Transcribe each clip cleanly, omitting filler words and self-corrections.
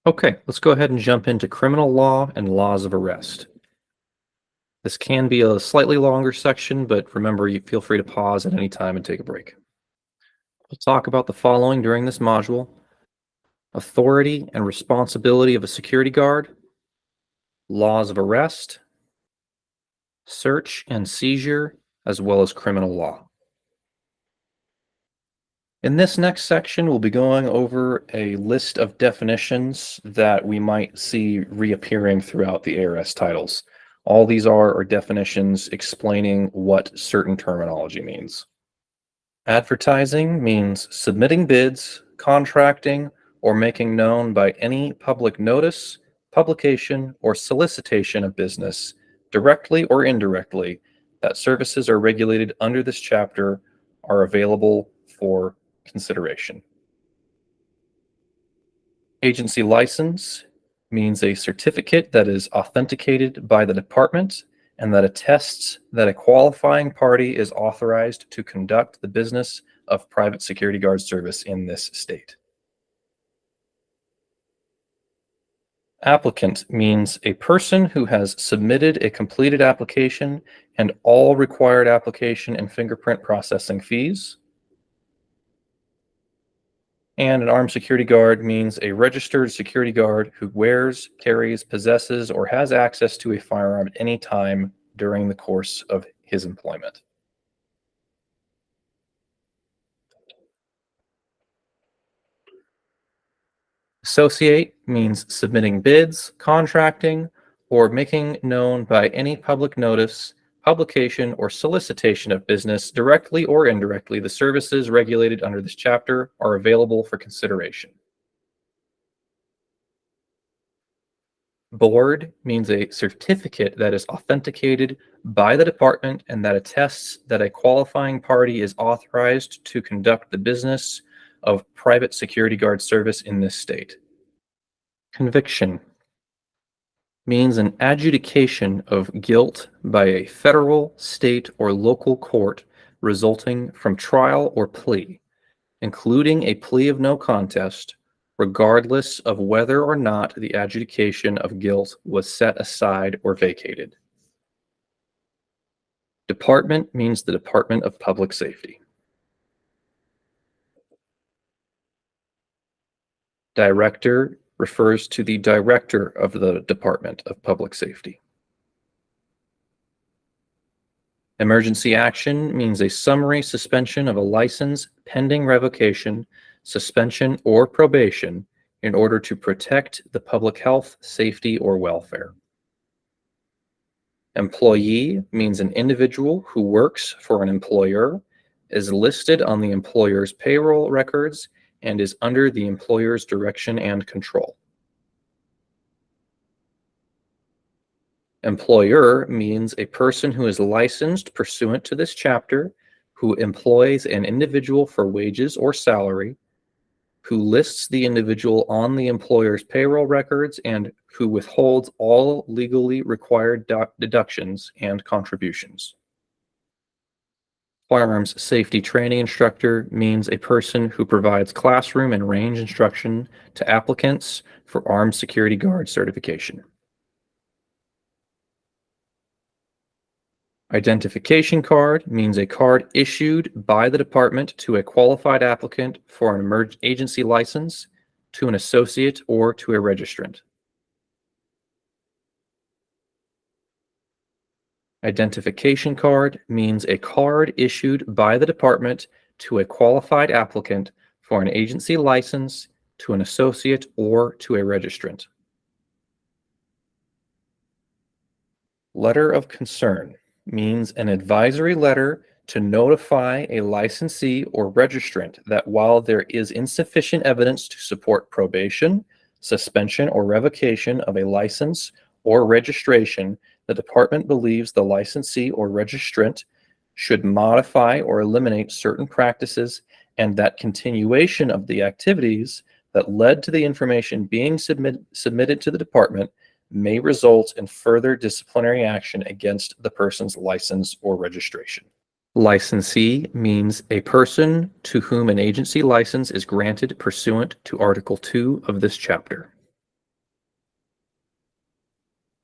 Okay, let's go ahead and jump into criminal law and laws of arrest. This can be a slightly longer section, but remember, you feel free to pause at any time and take a break. We'll talk about the following during this module: authority and responsibility of a security guard, laws of arrest, search and seizure, as well as criminal law. In this next section, we'll be going over a list of definitions that we might see reappearing throughout the ARS titles. All these are definitions explaining what certain terminology means. Advertising means submitting bids, contracting, or making known by any public notice, publication, or solicitation of business, directly or indirectly, that services are regulated under this chapter are available for consideration. Agency license means a certificate that is authenticated by the department and that attests that a qualifying party is authorized to conduct the business of private security guard service in this state. Applicant means a person who has submitted a completed application and all required application and fingerprint processing fees. And an armed security guard means a registered security guard who wears, carries, possesses, or has access to a firearm at any time during the course of his employment. Associate means submitting bids, contracting, or making known by any public notice, publication, or solicitation of business, directly or indirectly. The services regulated under this chapter are available for consideration. Board means a certificate that is authenticated by the department and that attests that a qualifying party is authorized to conduct the business of private security guard service in this state. Conviction means an adjudication of guilt by a federal, state, or local court resulting from trial or plea, including a plea of no contest, regardless of whether or not the adjudication of guilt was set aside or vacated. Department means the Department of Public Safety. Director refers to the director of the Department of Public Safety. Emergency action means a summary suspension of a license pending revocation, suspension, or probation in order to protect the public health, safety, or welfare. Employee means an individual who works for an employer, is listed on the employer's payroll records, and is under the employer's direction and control. Employer means a person who is licensed pursuant to this chapter, who employs an individual for wages or salary, who lists the individual on the employer's payroll records, and who withholds all legally required deductions and contributions. Firearms safety training instructor means a person who provides classroom and range instruction to applicants for armed security guard certification. Identification card means a card issued by the department to a qualified applicant for an agency license, to an associate, or to a registrant. Identification card means a card issued by the department to a qualified applicant for an agency license, to an associate, or to a registrant. Letter of concern means an advisory letter to notify a licensee or registrant that while there is insufficient evidence to support probation, suspension, or revocation of a license or registration, the department believes the licensee or registrant should modify or eliminate certain practices, and that continuation of the activities that led to the information being submitted to the department may result in further disciplinary action against the person's license or registration. Licensee means a person to whom an agency license is granted pursuant to Article 2 of this chapter.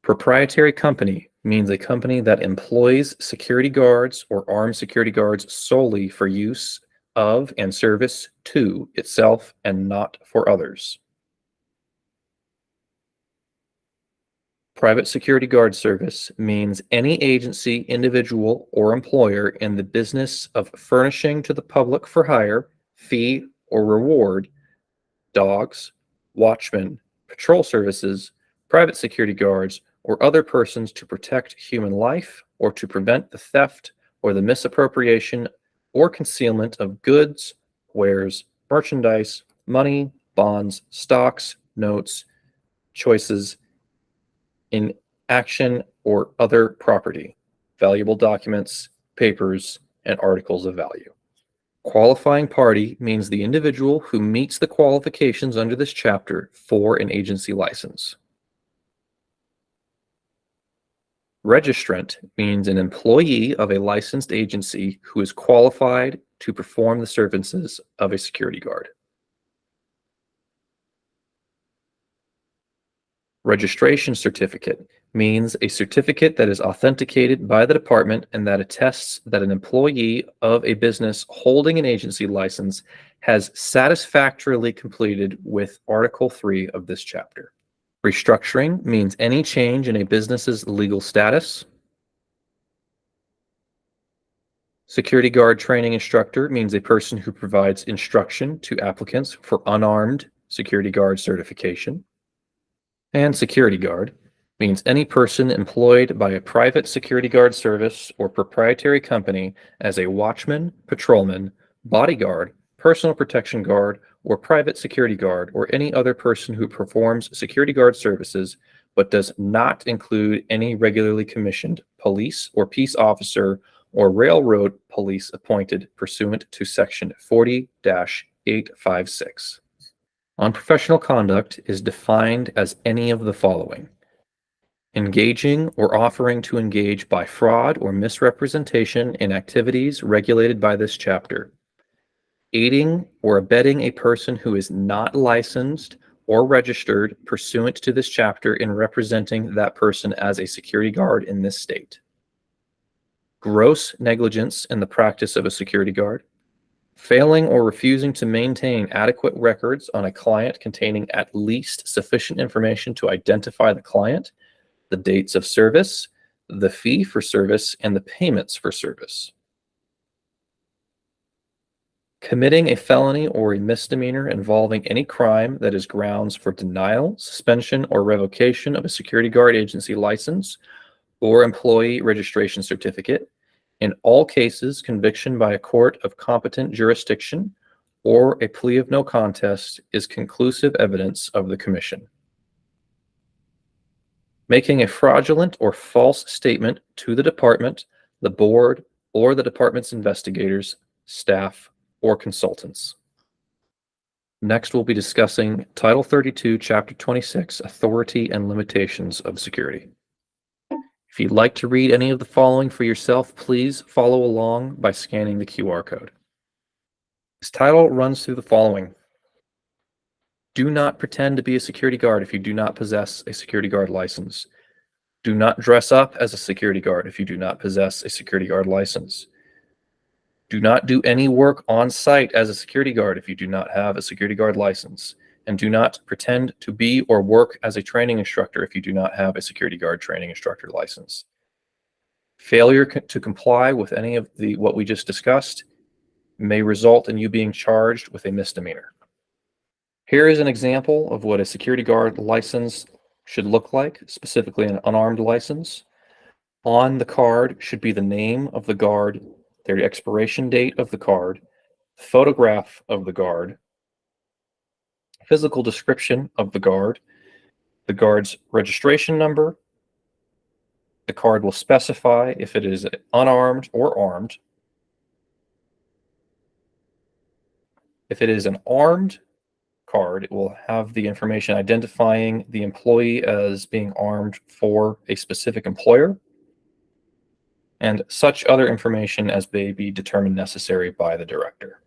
Proprietary company means a company that employs security guards or armed security guards solely for use of and service to itself and not for others. Private security guard service means any agency, individual, or employer in the business of furnishing to the public for hire, fee, or reward dogs, watchmen, patrol services, private security guards, or other persons to protect human life or to prevent the theft or the misappropriation or concealment of goods, wares, merchandise, money, bonds, stocks, notes, choices, in action or other property, valuable documents, papers, and articles of value. Qualifying party means the individual who meets the qualifications under this chapter for an agency license. Registrant means an employee of a licensed agency who is qualified to perform the services of a security guard. Registration certificate means a certificate that is authenticated by the department and that attests that an employee of a business holding an agency license has satisfactorily completed with Article 3 of this chapter. Restructuring means any change in a business's legal status. Security guard training instructor means a person who provides instruction to applicants for unarmed security guard certification. And security guard means any person employed by a private security guard service or proprietary company as a watchman, patrolman, bodyguard, personal protection guard, or private security guard, or any other person who performs security guard services but does not include any regularly commissioned police or peace officer or railroad police appointed pursuant to Section 40-856. Unprofessional conduct is defined as any of the following: engaging or offering to engage by fraud or misrepresentation in activities regulated by this chapter, aiding or abetting a person who is not licensed or registered pursuant to this chapter in representing that person as a security guard in this state, gross negligence in the practice of a security guard, failing or refusing to maintain adequate records on a client containing at least sufficient information to identify the client, the dates of service, the fee for service, and the payments for service. Committing a felony or a misdemeanor involving any crime that is grounds for denial, suspension, or revocation of a security guard agency license or employee registration certificate. In all cases, conviction by a court of competent jurisdiction or a plea of no contest is conclusive evidence of the commission. Making a fraudulent or false statement to the department, the board, or the department's investigators, staff, or consultants. Next, we'll be discussing Title 32, Chapter 26, Authority and Limitations of Security. If you'd like to read any of the following for yourself, please follow along by scanning the QR code. This title runs through the following: do not pretend to be a security guard if you do not possess a security guard license. Do not dress up as a security guard if you do not possess a security guard license. Do not do any work on site as a security guard if you do not have a security guard license. And do not pretend to be or work as a training instructor if you do not have a security guard training instructor license. Failure to comply with any of what we just discussed may result in you being charged with a misdemeanor. Here is an example of what a security guard license should look like, specifically an unarmed license. On the card should be the name of the guard, the expiration date of the card, photograph of the guard, physical description of the guard's registration number. The card will specify if it is unarmed or armed. If it is an armed card, it will have the information identifying the employee as being armed for a specific employer, and such other information as may be determined necessary by the director.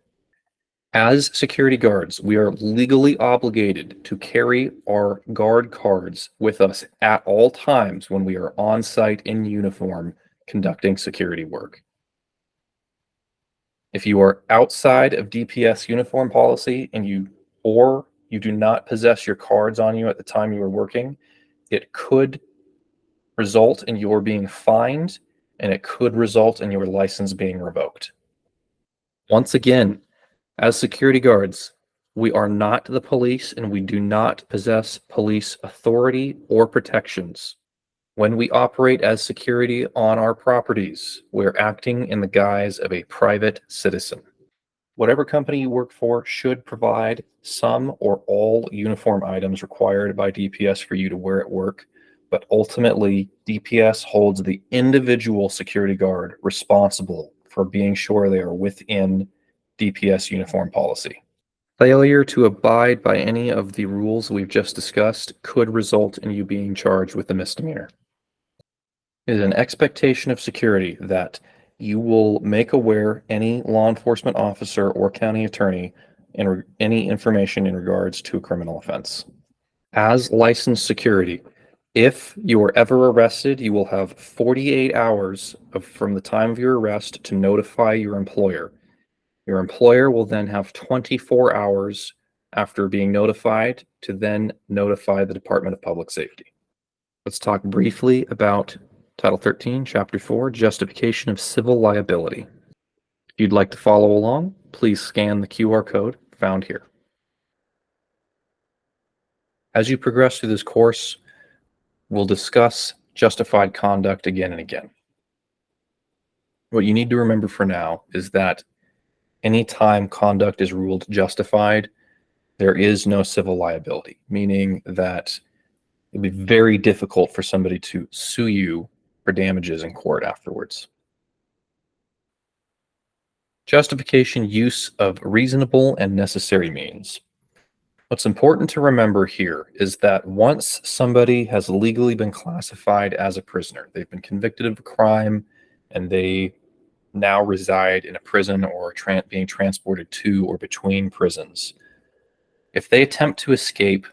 As security guards, we are legally obligated to carry our guard cards with us at all times when we are on site in uniform conducting security work. If you are outside of DPS uniform policy or you do not possess your cards on you at the time you are working, it could result in your being fined and it could result in your license being revoked. Once again, as security guards, we are not the police and we do not possess police authority or protections. When we operate as security on our properties, we're acting in the guise of a private citizen. Whatever company you work for should provide some or all uniform items required by DPS for you to wear at work, but ultimately, DPS holds the individual security guard responsible for being sure they are within DPS uniform policy. Failure to abide by any of the rules we've just discussed could result in you being charged with a misdemeanor. It is an expectation of security that you will make aware any law enforcement officer or county attorney any information in regards to a criminal offense. As licensed security, if you are ever arrested, you will have 48 hours from the time of your arrest to notify your employer. Your employer will then have 24 hours after being notified to then notify the Department of Public Safety. Let's talk briefly about Title 13, Chapter 4, Justification of Civil Liability. If you'd like to follow along, please scan the QR code found here. As you progress through this course, we'll discuss justified conduct again and again. What you need to remember for now is that anytime conduct is ruled justified, there is no civil liability, meaning that it'd be very difficult for somebody to sue you for damages in court afterwards. Justification use of reasonable and necessary means. What's important to remember here is that once somebody has legally been classified as a prisoner, they've been convicted of a crime, and they now reside in a prison or being transported to or between prisons. If they attempt to escape,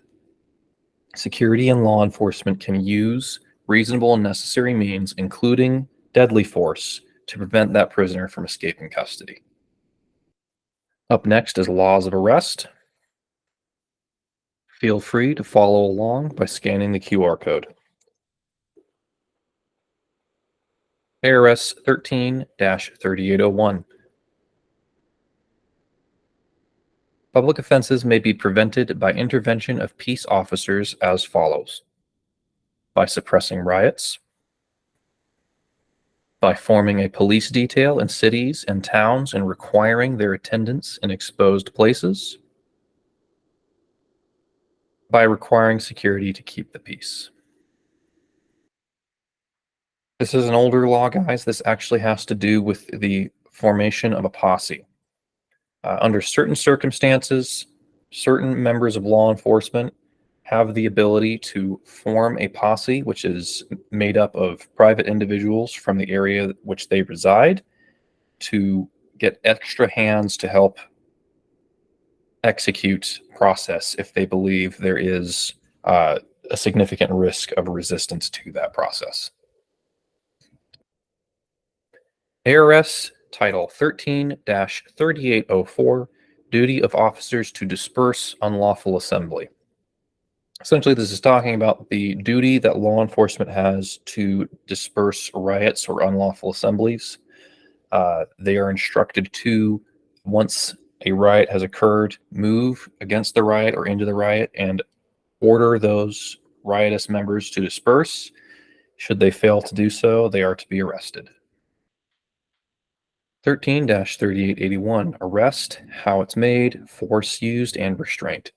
security and law enforcement can use reasonable and necessary means, including deadly force, to prevent that prisoner from escaping custody. Up next is laws of arrest. Feel free to follow along by scanning the QR code. ARS 13-3801. Public offenses may be prevented by intervention of peace officers as follows: by suppressing riots, by forming a police detail in cities and towns and requiring their attendance in exposed places, by requiring security to keep the peace. This is an older law, guys. This actually has to do with the formation of a posse. Under certain circumstances, certain members of law enforcement have the ability to form a posse, which is made up of private individuals from the area which they reside, to get extra hands to help execute process if they believe there is a significant risk of resistance to that process. ARS Title 13-3804, Duty of Officers to Disperse Unlawful Assembly. Essentially, this is talking about the duty that law enforcement has to disperse riots or unlawful assemblies. They are instructed to, once a riot has occurred, move against the riot or into the riot and order those riotous members to disperse. Should they fail to do so, they are to be arrested. 13-3881, arrest, how it's made, force used, and restraint.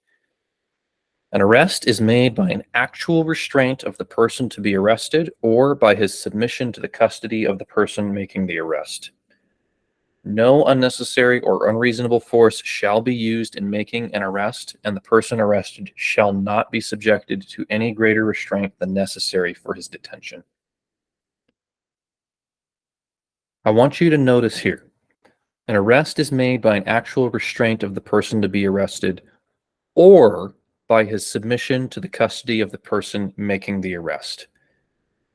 An arrest is made by an actual restraint of the person to be arrested or by his submission to the custody of the person making the arrest. No unnecessary or unreasonable force shall be used in making an arrest, and the person arrested shall not be subjected to any greater restraint than necessary for his detention. I want you to notice here An arrest is made by an actual restraint of the person to be arrested or by his submission to the custody of the person making the arrest.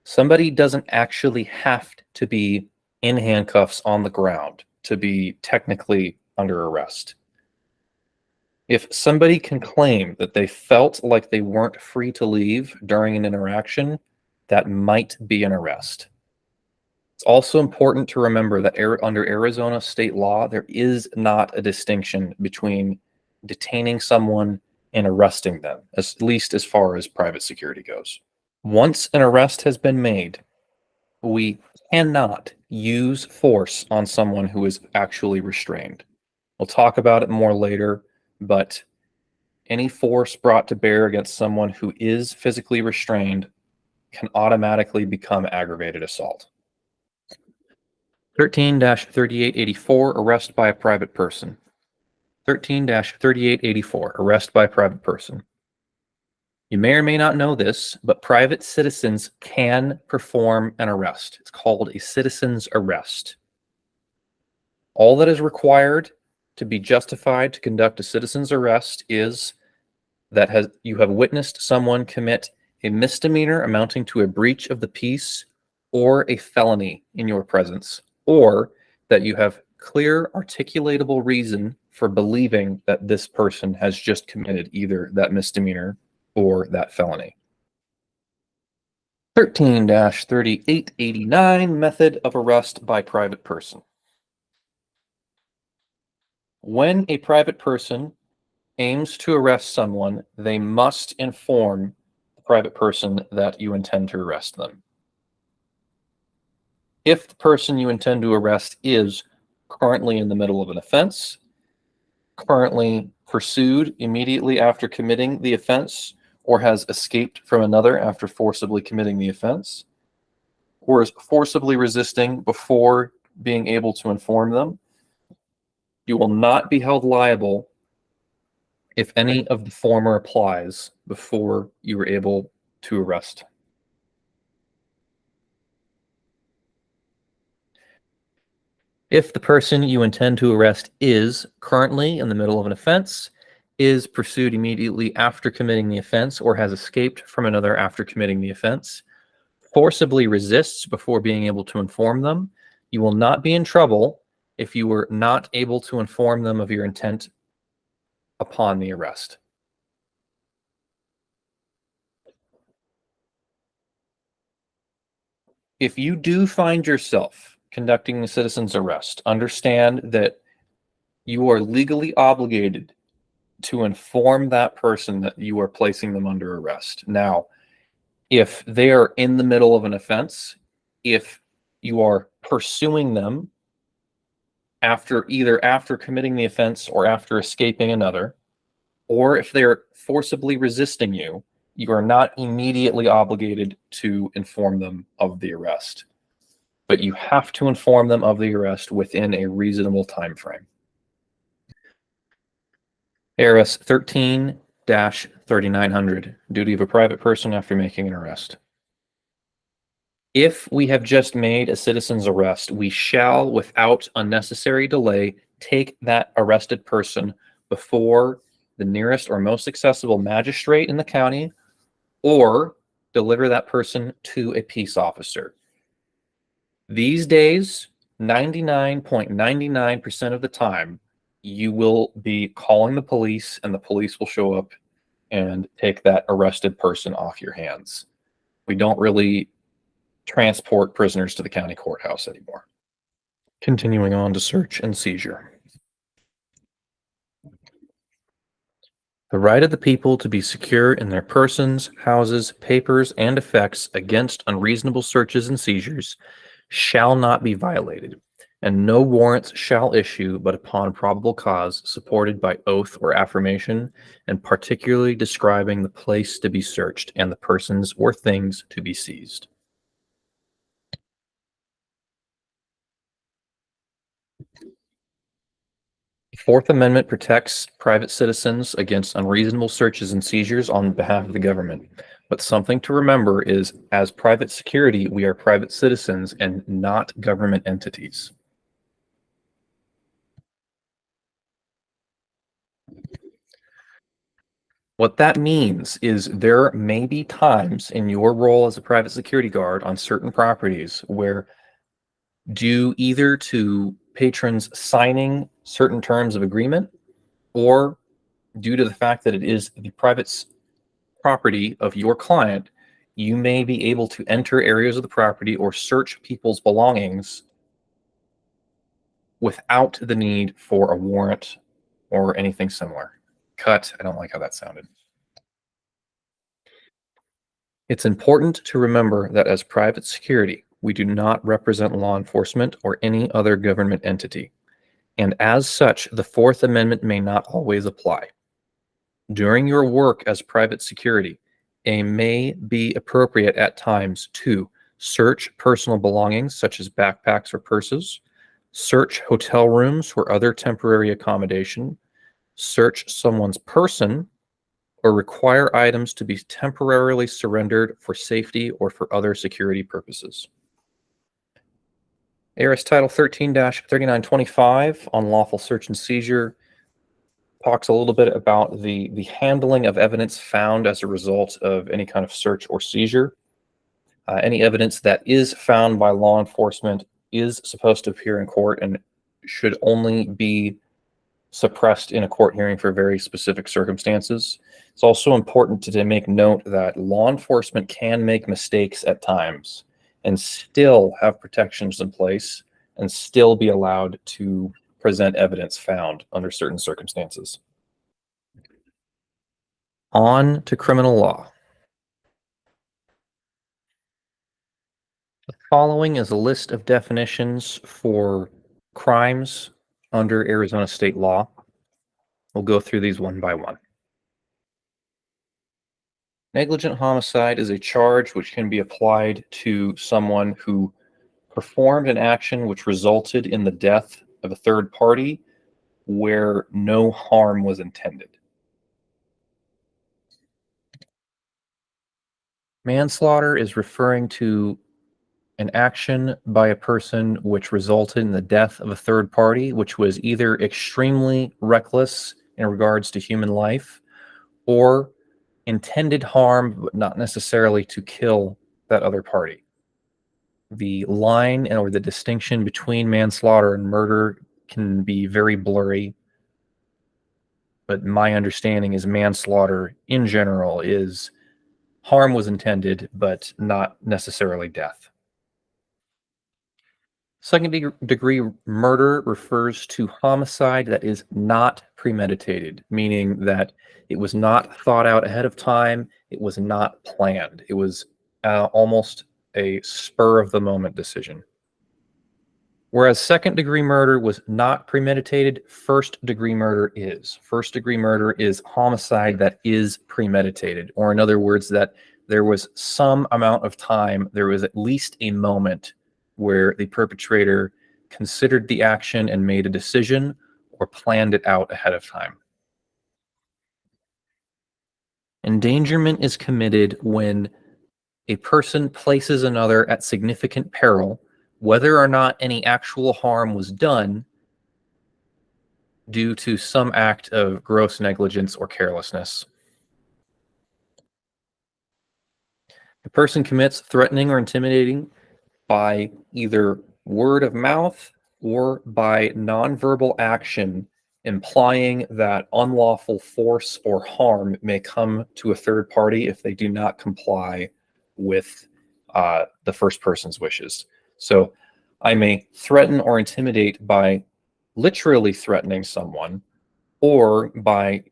Somebody doesn't actually have to be in handcuffs on the ground to be technically under arrest. If somebody can claim that they felt like they weren't free to leave during an interaction, that might be an arrest. It's also important to remember that under Arizona state law, there is not a distinction between detaining someone and arresting them, at least as far as private security goes. Once an arrest has been made, we cannot use force on someone who is actually restrained. We'll talk about it more later, but any force brought to bear against someone who is physically restrained can automatically become aggravated assault. 13-3884, arrest by a private person. 13-3884, arrest by a private person. You may or may not know this, but private citizens can perform an arrest. It's called a citizen's arrest. All that is required to be justified to conduct a citizen's arrest is that you have witnessed someone commit a misdemeanor amounting to a breach of the peace or a felony in your presence, or that you have clear articulatable reason for believing that this person has just committed either that misdemeanor or that felony. 13-3889, method of arrest by private person. When a private person aims to arrest someone, they must inform the private person that you intend to arrest them. If the person you intend to arrest is currently in the middle of an offense, currently pursued immediately after committing the offense, or has escaped from another after forcibly committing the offense, or is forcibly resisting before being able to inform them, you will not be held liable if any of the former applies before you were able to arrest. If the person you intend to arrest is currently in the middle of an offense, is pursued immediately after committing the offense, or has escaped from another after committing the offense, forcibly resists before being able to inform them, you will not be in trouble if you were not able to inform them of your intent upon the arrest. If you do find yourself conducting a citizen's arrest, understand that you are legally obligated to inform that person that you are placing them under arrest. Now, if they are in the middle of an offense, if you are pursuing them either after committing the offense or after escaping another, or if they're forcibly resisting you, you are not immediately obligated to inform them of the arrest. But you have to inform them of the arrest within a reasonable time frame. ARS 13-3900, duty of a private person after making an arrest. If we have just made a citizen's arrest, we shall, without unnecessary delay, take that arrested person before the nearest or most accessible magistrate in the county, or deliver that person to a peace officer. These days, 99.99% of the time, you will be calling the police, and the police will show up and take that arrested person off your hands. We don't really transport prisoners to the county courthouse anymore. Continuing on to search and seizure. The right of the people to be secure in their persons, houses, papers, and effects against unreasonable searches and seizures shall not be violated, and no warrants shall issue but upon probable cause supported by oath or affirmation, and particularly describing the place to be searched and the persons or things to be seized. The Fourth Amendment protects private citizens against unreasonable searches and seizures on behalf of the government. But something to remember is, as private security, we are private citizens and not government entities. What that means is there may be times in your role as a private security guard on certain properties where, due either to patrons signing certain terms of agreement or due to the fact that it is the private property of your client, you may be able to enter areas of the property or search people's belongings without the need for a warrant or anything similar. Cut. I don't like how that sounded. It's important to remember that as private security, we do not represent law enforcement or any other government entity, and as such, the Fourth Amendment may not always apply. During your work as private security, it may be appropriate at times to search personal belongings such as backpacks or purses, search hotel rooms or other temporary accommodation, search someone's person, or require items to be temporarily surrendered for safety or for other security purposes. ARS Title 13-3925 on lawful search and seizure talks a little bit about the handling of evidence found as a result of any kind of search or seizure. Any evidence that is found by law enforcement is supposed to appear in court and should only be suppressed in a court hearing for very specific circumstances. It's also important to make note that law enforcement can make mistakes at times and still have protections in place and still be allowed to present evidence found under certain circumstances. On to criminal law. The following is a list of definitions for crimes under Arizona state law. We'll go through these one by one. Negligent homicide is a charge which can be applied to someone who performed an action which resulted in the death of a third party where no harm was intended. Manslaughter is referring to an action by a person which resulted in the death of a third party, which was either extremely reckless in regards to human life or intended harm, but not necessarily to kill that other party. The line or the distinction between manslaughter and murder can be very blurry, but my understanding is manslaughter in general is harm was intended, but not necessarily death. Second-degree murder refers to homicide that is not premeditated, meaning that it was not thought out ahead of time, it was not planned. It was almost a spur-of-the-moment decision. Whereas second-degree murder was not premeditated, first-degree murder is. First-degree murder is homicide that is premeditated, or in other words, that there was some amount of time, there was at least a moment where the perpetrator considered the action and made a decision or planned it out ahead of time. Endangerment is committed when a person places another at significant peril, whether or not any actual harm was done, due to some act of gross negligence or carelessness. The person commits threatening or intimidating by either word of mouth or by nonverbal action, implying that unlawful force or harm may come to a third party if they do not comply with the first person's wishes. So I may threaten or intimidate by literally threatening someone or by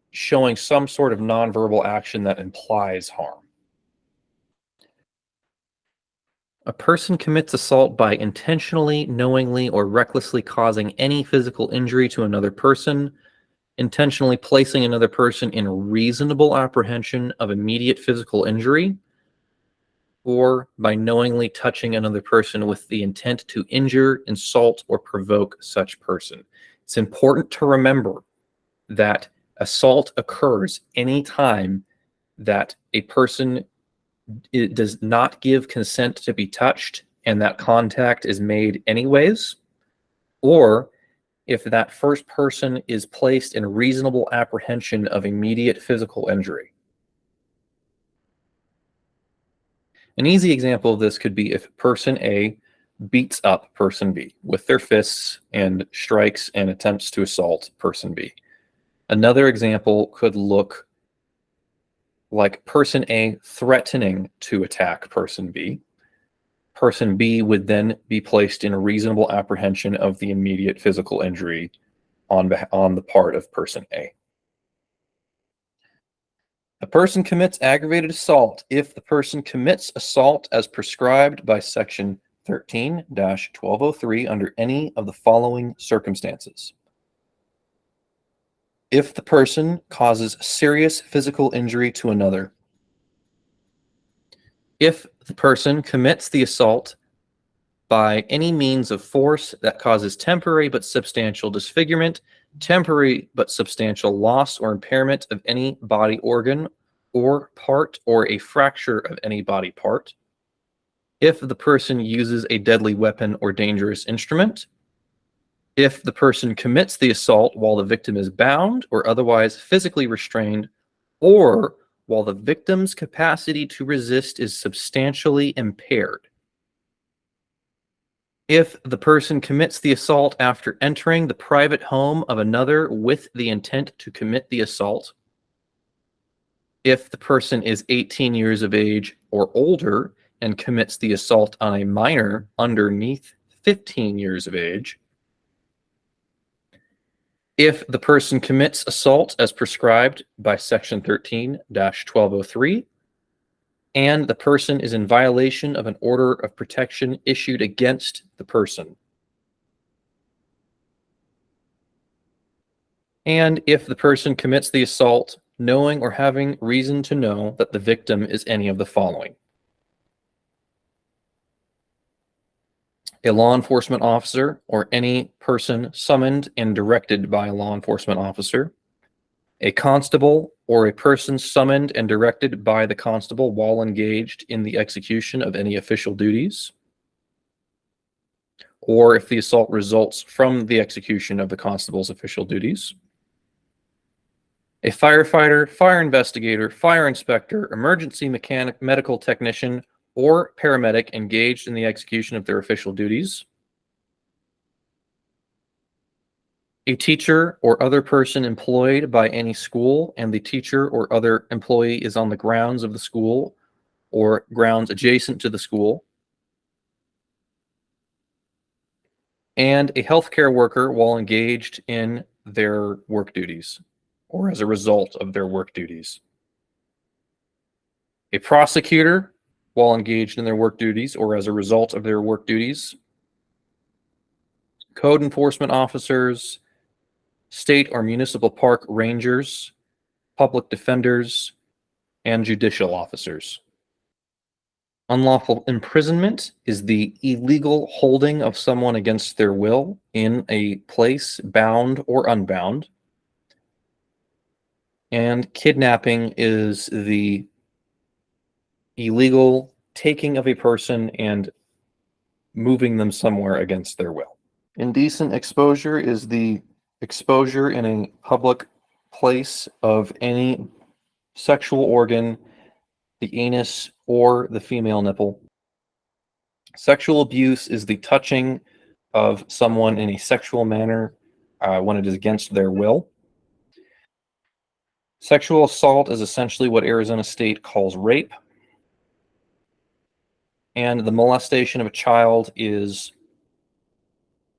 showing some sort of nonverbal action that implies harm. A person commits assault by intentionally, knowingly, or recklessly causing any physical injury to another person, intentionally placing another person in reasonable apprehension of immediate physical injury, or by knowingly touching another person with the intent to injure, insult, or provoke such person. It's important to remember that assault occurs anytime that a person does not give consent to be touched and that contact is made anyways, or if that first person is placed in reasonable apprehension of immediate physical injury. An easy example of this could be if person A beats up person B with their fists and strikes and attempts to assault person B. Another example could look like person A threatening to attack person B. Person B would then be placed in a reasonable apprehension of the immediate physical injury on the part of person A. A person commits aggravated assault if the person commits assault as prescribed by Section 13-1203 under any of the following circumstances. If the person causes serious physical injury to another. If the person commits the assault by any means of force that causes temporary but substantial disfigurement, temporary but substantial loss or impairment of any body organ or part, or a fracture of any body part. If the person uses a deadly weapon or dangerous instrument. If the person commits the assault while the victim is bound or otherwise physically restrained, or while the victim's capacity to resist is substantially impaired. If the person commits the assault after entering the private home of another with the intent to commit the assault. If the person is 18 years of age or older and commits the assault on a minor underneath 15 years of age. If the person commits assault as prescribed by Section 13-1203, and the person is in violation of an order of protection issued against the person. And if the person commits the assault knowing or having reason to know that the victim is any of the following. A law enforcement officer or any person summoned and directed by a law enforcement officer. A constable or a person summoned and directed by the constable while engaged in the execution of any official duties. Or if the assault results from the execution of the constable's official duties. A firefighter, fire investigator, fire inspector, emergency mechanic, medical technician, or paramedic engaged in the execution of their official duties. A teacher or other person employed by any school and the teacher or other employee is on the grounds of the school or grounds adjacent to the school. And a healthcare worker while engaged in their work duties or as a result of their work duties. A prosecutor while engaged in their work duties or as a result of their work duties. Code enforcement officers, state or municipal park rangers, public defenders, and judicial officers. Unlawful imprisonment is the illegal holding of someone against their will in a place, bound or unbound. And kidnapping is the illegal taking of a person and moving them somewhere against their will. Indecent exposure is the exposure in a public place of any sexual organ, the anus, or the female nipple. Sexual abuse is the touching of someone in a sexual manner when it is against their will. Sexual assault is essentially what Arizona State calls rape. And the molestation of a child is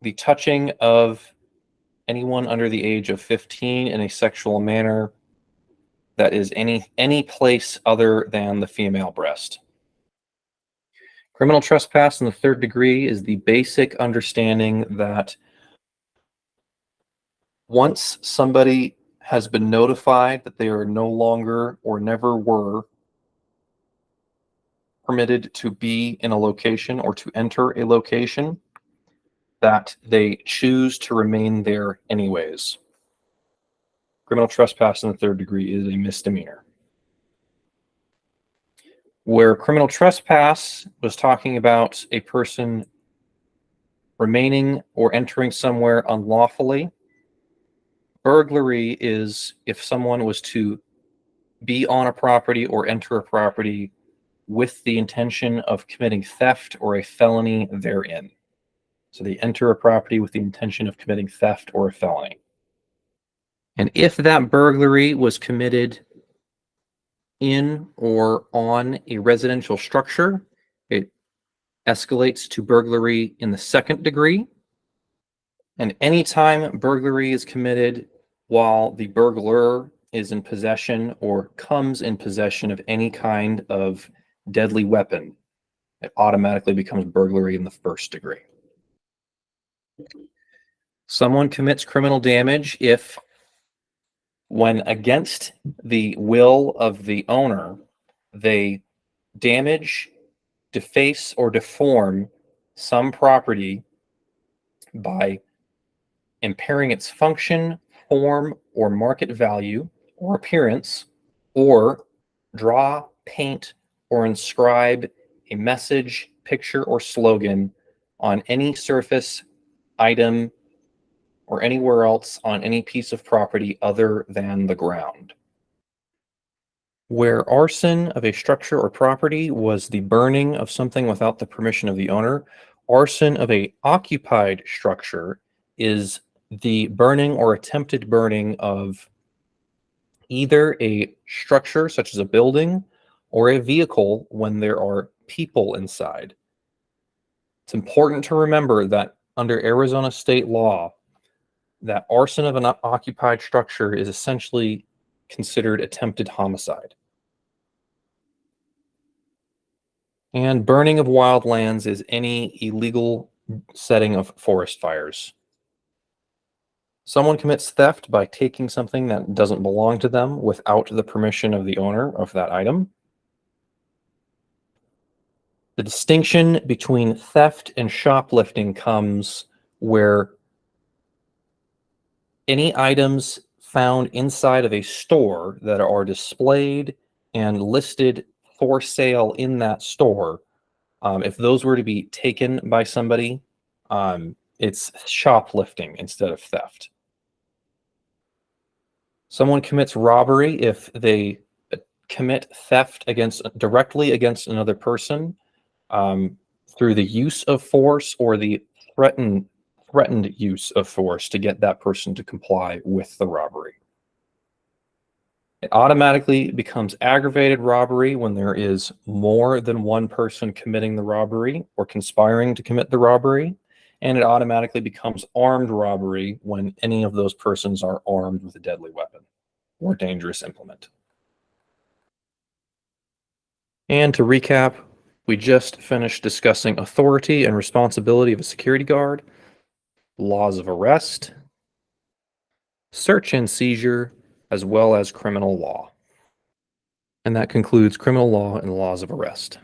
the touching of anyone under the age of 15 in a sexual manner that is any place other than the female breast. Criminal trespass in the third degree is the basic understanding that once somebody has been notified that they are no longer or never were permitted to be in a location or to enter a location, that they choose to remain there anyways. Criminal trespass in the third degree is a misdemeanor. Where criminal trespass was talking about a person remaining or entering somewhere unlawfully. Burglary is if someone was to be on a property or enter a property with the intention of committing theft or a felony therein. So they enter a property with the intention of committing theft or a felony. And if that burglary was committed in or on a residential structure, it escalates to burglary in the second degree. And anytime burglary is committed while the burglar is in possession or comes in possession of any kind of deadly weapon, it automatically becomes burglary in the first degree. Someone commits criminal damage if, when against the will of the owner, they damage, deface, or deform some property by impairing its function, form, or market value or appearance, or draw, paint, or inscribe a message, picture, or slogan on any surface, item, or anywhere else on any piece of property other than the ground. Where arson of a structure or property was the burning of something without the permission of the owner, arson of a occupied structure is the burning or attempted burning of either a structure such as a building or a vehicle when there are people inside. It's important to remember that under Arizona state law, that arson of an occupied structure is essentially considered attempted homicide. And burning of wildlands is any illegal setting of forest fires. Someone commits theft by taking something that doesn't belong to them without the permission of the owner of that item. The distinction between theft and shoplifting comes where any items found inside of a store that are displayed and listed for sale in that store, if those were to be taken by somebody, it's shoplifting instead of theft. Someone commits robbery if they commit theft directly against another person through the use of force or the threatened use of force to get that person to comply with the robbery. It automatically becomes aggravated robbery when there is more than one person committing the robbery or conspiring to commit the robbery, and it automatically becomes armed robbery when any of those persons are armed with a deadly weapon or dangerous implement. And to recap, we just finished discussing authority and responsibility of a security guard, laws of arrest, search and seizure, as well as criminal law. And that concludes criminal law and laws of arrest.